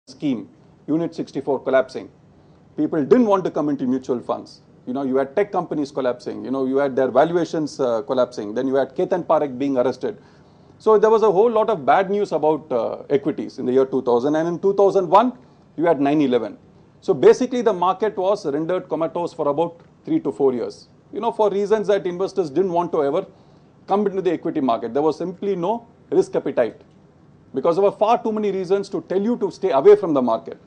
scheme, Unit 64 collapsing. People didn't want to come into mutual funds. You had tech companies collapsing. You had their valuations collapsing. Then you had Ketan Parekh being arrested. So there was a whole lot of bad news about equities in the year 2000. And in 2001, you had 9/11. So basically, the market was rendered comatose for about 3 to 4 years. For reasons that investors didn't want to ever come into the equity market. There was simply no risk appetite, because there were far too many reasons to tell you to stay away from the market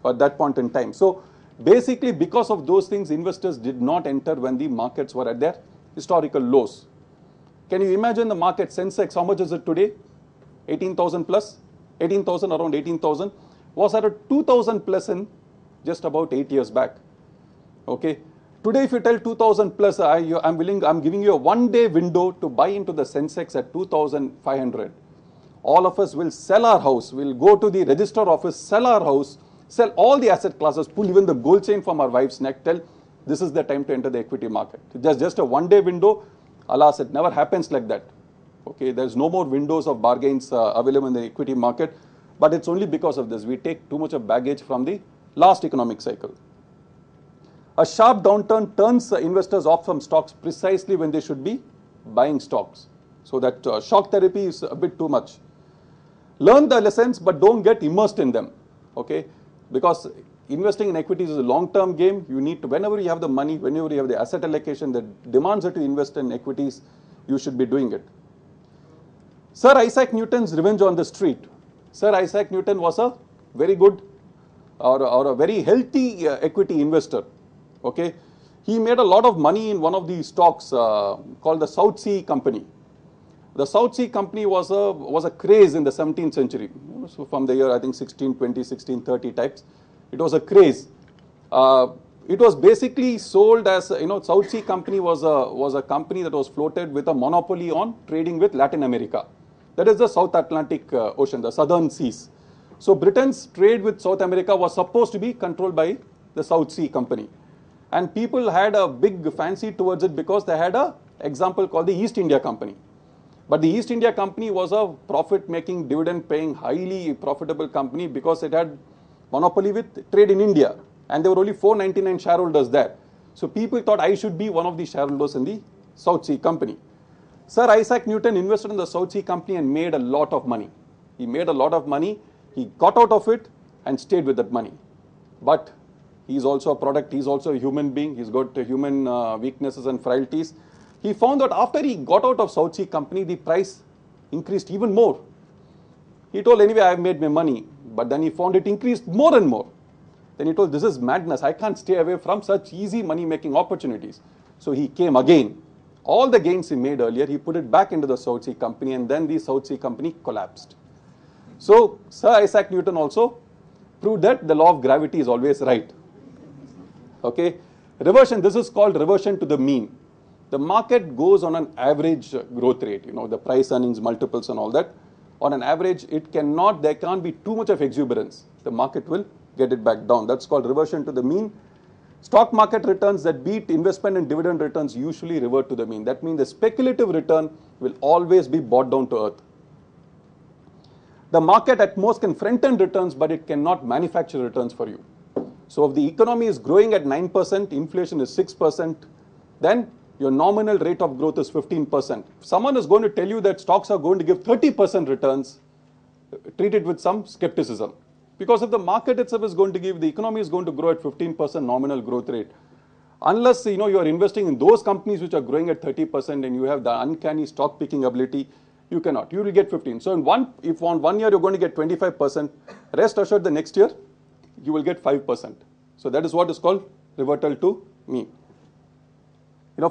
at that point in time. So basically, because of those things, investors did not enter when the markets were at their historical lows. Can you imagine the market Sensex? How much is it today? 18,000 plus? 18,000, around 18,000. Was at a 2,000 plus in just about 8 years back. Okay. Today, if you tell 2,000 plus, I'm giving you a 1-day window to buy into the Sensex at 2,500. All of us will sell our house. We'll go to the register office, sell our house, sell all the asset classes, pull even the gold chain from our wife's neck, tell this is the time to enter the equity market. Just a 1-day window. Alas, it never happens like that. Okay, there's no more windows of bargains available in the equity market, but it's only because of this. We take too much of baggage from the last economic cycle. A sharp downturn turns investors off from stocks precisely when they should be buying stocks. So that shock therapy is a bit too much. Learn the lessons, but don't get immersed in them. Okay, because investing in equities is a long-term game. You need to, whenever you have the money, whenever you have the asset allocation that demands that you invest in equities, you should be doing it. Sir Isaac Newton's revenge on the street. Sir Isaac Newton was a very good or a very healthy equity investor. Okay, he made a lot of money in one of the stocks called the South Sea Company. The South Sea Company was a craze in the 17th century. So from the year, I think 1620, 1630 types, it was a craze. It was basically sold as, South Sea Company was a company that was floated with a monopoly on trading with Latin America. That is the South Atlantic Ocean, the southern seas. So Britain's trade with South America was supposed to be controlled by the South Sea Company. And people had a big fancy towards it because they had an example called the East India Company. But the East India Company was a profit-making, dividend-paying, highly profitable company because it had monopoly with trade in India. And there were only 499 shareholders there. So people thought I should be one of the shareholders in the South Sea Company. Sir Isaac Newton invested in the South Sea Company and made a lot of money. He made a lot of money. He got out of it and stayed with that money. But he's also a product. He's also a human being. He's got human weaknesses and frailties. He found that after he got out of South Sea Company, the price increased even more. He told, anyway, I've made my money. But then he found it increased more and more. Then he told, this is madness. I can't stay away from such easy money-making opportunities. So he came again. All the gains he made earlier, he put it back into the South Sea Company, and then the South Sea Company collapsed. So Sir Isaac Newton also proved that the law of gravity is always right. Okay, reversion, this is called reversion to the mean. The market goes on an average growth rate, the price earnings multiples and all that. On an average, there can't be too much of exuberance. The market will get it back down. That's called reversion to the mean. Stock market returns that beat investment and dividend returns usually revert to the mean. That means the speculative return will always be brought down to earth. The market at most can front-end returns, but it cannot manufacture returns for you. So if the economy is growing at 9%, inflation is 6%, then your nominal rate of growth is 15%. If someone is going to tell you that stocks are going to give 30% returns, treat it with some skepticism. Because if the market itself is going to give, the economy is going to grow at 15% nominal growth rate. Unless you are investing in those companies which are growing at 30% and you have the uncanny stock picking ability, you cannot. You will get 15. So if on 1 year you're going to get 25%, rest assured the next year you will get 5%. So that is what is called revertal to mean.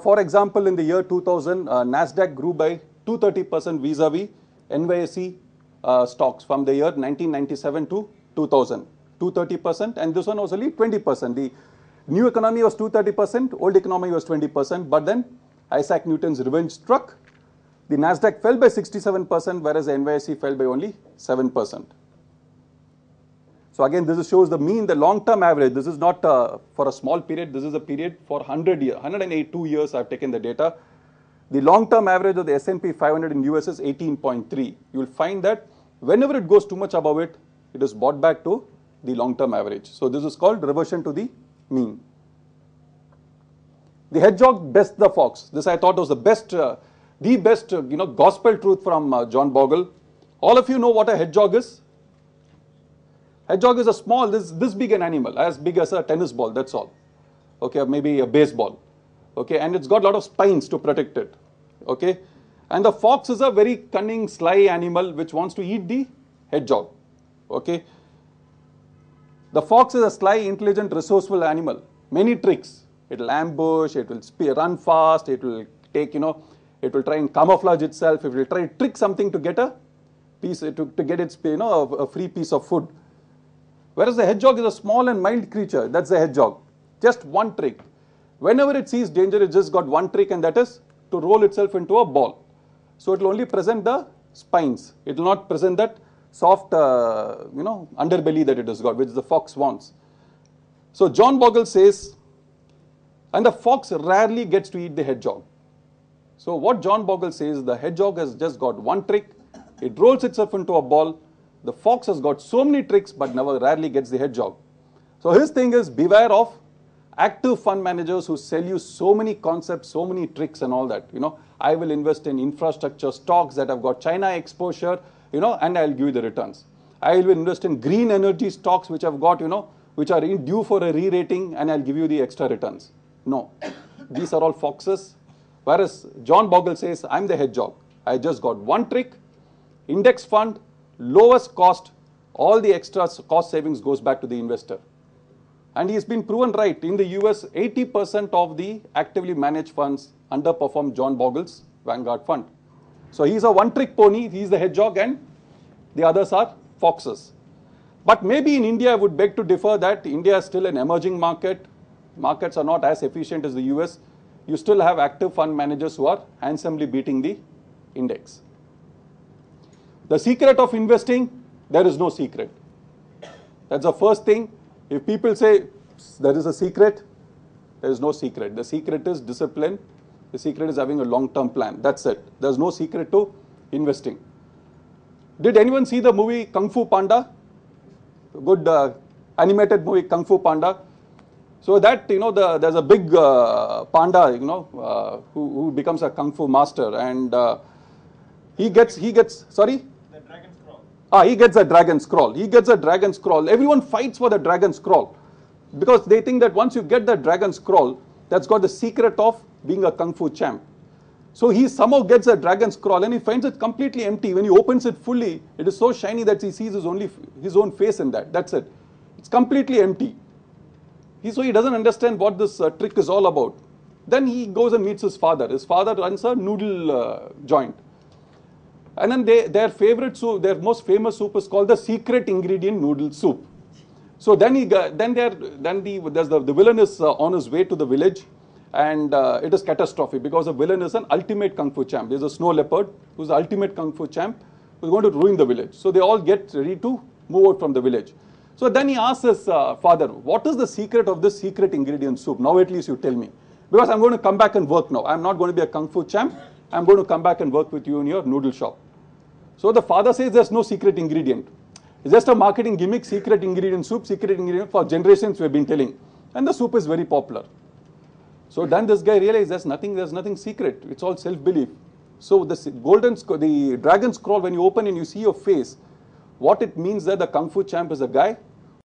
For example, in the year 2000, Nasdaq grew by 230% vis-a-vis NYSE stocks from the year 1997 to 2000. 230%, and this one was only 20%. The new economy was 230%, old economy was 20%, but then Isaac Newton's revenge struck. The Nasdaq fell by 67%, whereas the NYSE fell by only 7%. So again, this shows the mean, the long-term average. This is not for a small period. This is a period for 100 years, 108 years. I've taken the data. The long-term average of the S&P 500 in US is 18.3. You will find that whenever it goes too much above it, it is brought back to the long-term average. So this is called reversion to the mean. The hedgehog bests the fox. This I thought was the best gospel truth from John Bogle. All of you know what a hedgehog is? Hedgehog is a small, this big an animal, as big as a tennis ball, that's all. Okay, maybe a baseball. Okay, and it's got a lot of spines to protect it. Okay, and the fox is a very cunning, sly animal which wants to eat the hedgehog. Okay, the fox is a sly, intelligent, resourceful animal. Many tricks. It will ambush, it will run fast, it will take, it will try and camouflage itself, it will try to trick something to get a piece, to get its, a free piece of food. Whereas the hedgehog is a small and mild creature, that's the hedgehog. Just one trick. Whenever it sees danger, it just got one trick, and that is to roll itself into a ball. So it will only present the spines. It will not present that soft, underbelly that it has got, which the fox wants. So John Bogle says, and the fox rarely gets to eat the hedgehog. So what John Bogle says, the hedgehog has just got one trick. It rolls itself into a ball. The fox has got so many tricks, but rarely gets the hedgehog. So his thing is, beware of active fund managers who sell you so many concepts, so many tricks and all that. I will invest in infrastructure stocks that have got China exposure, and I'll give you the returns. I will invest in green energy stocks which have got, which are due for a re-rating, and I'll give you the extra returns. No, these are all foxes. Whereas John Bogle says, I'm the hedgehog. I just got one trick, index fund, lowest cost, all the extra cost savings goes back to the investor. And he's been proven right. In the US, 80% of the actively managed funds underperform John Bogle's Vanguard fund. So he's a one-trick pony, he's the hedgehog, and the others are foxes. But maybe in India, I would beg to differ that India is still an emerging market. Markets are not as efficient as the US. You still have active fund managers who are handsomely beating the index. The secret of investing, there is no secret. That's the first thing. If people say there is a secret, there is no secret. The secret is discipline. The secret is having a long-term plan. That's it. There's no secret to investing. Did anyone see the movie Kung Fu Panda? Good animated movie Kung Fu Panda. So that, there's a big panda, who becomes a Kung Fu master, and he gets, sorry? The dragon scroll. He gets a dragon scroll. He gets a dragon scroll. Everyone fights for the dragon scroll because they think that once you get the dragon scroll, that's got the secret of being a Kung Fu champ. So he somehow gets a dragon scroll and he finds it completely empty. When he opens it fully, it is so shiny that he sees his own face in that. That's it. It's completely empty. So he doesn't understand what this trick is all about. Then he goes and meets his father. His father runs a noodle joint. And then their favorite soup, their most famous soup is called the secret ingredient noodle soup. So then the villain is on his way to the village, and it is catastrophic because the villain is an ultimate Kung Fu champ. There's a snow leopard who's the ultimate Kung Fu champ who's going to ruin the village. So they all get ready to move out from the village. So then he asks his father, what is the secret of this secret ingredient soup? Now at least you tell me. Because I'm going to come back and work now. I'm not going to be a Kung Fu champ. I'm going to come back and work with you in your noodle shop. So the father says there's no secret ingredient. It's just a marketing gimmick, secret ingredient soup, secret ingredient for generations we've been telling. And the soup is very popular. So then this guy realized there's nothing secret. It's all self-belief. So the dragon scroll, when you open and you see your face, what it means that the Kung Fu champ is a guy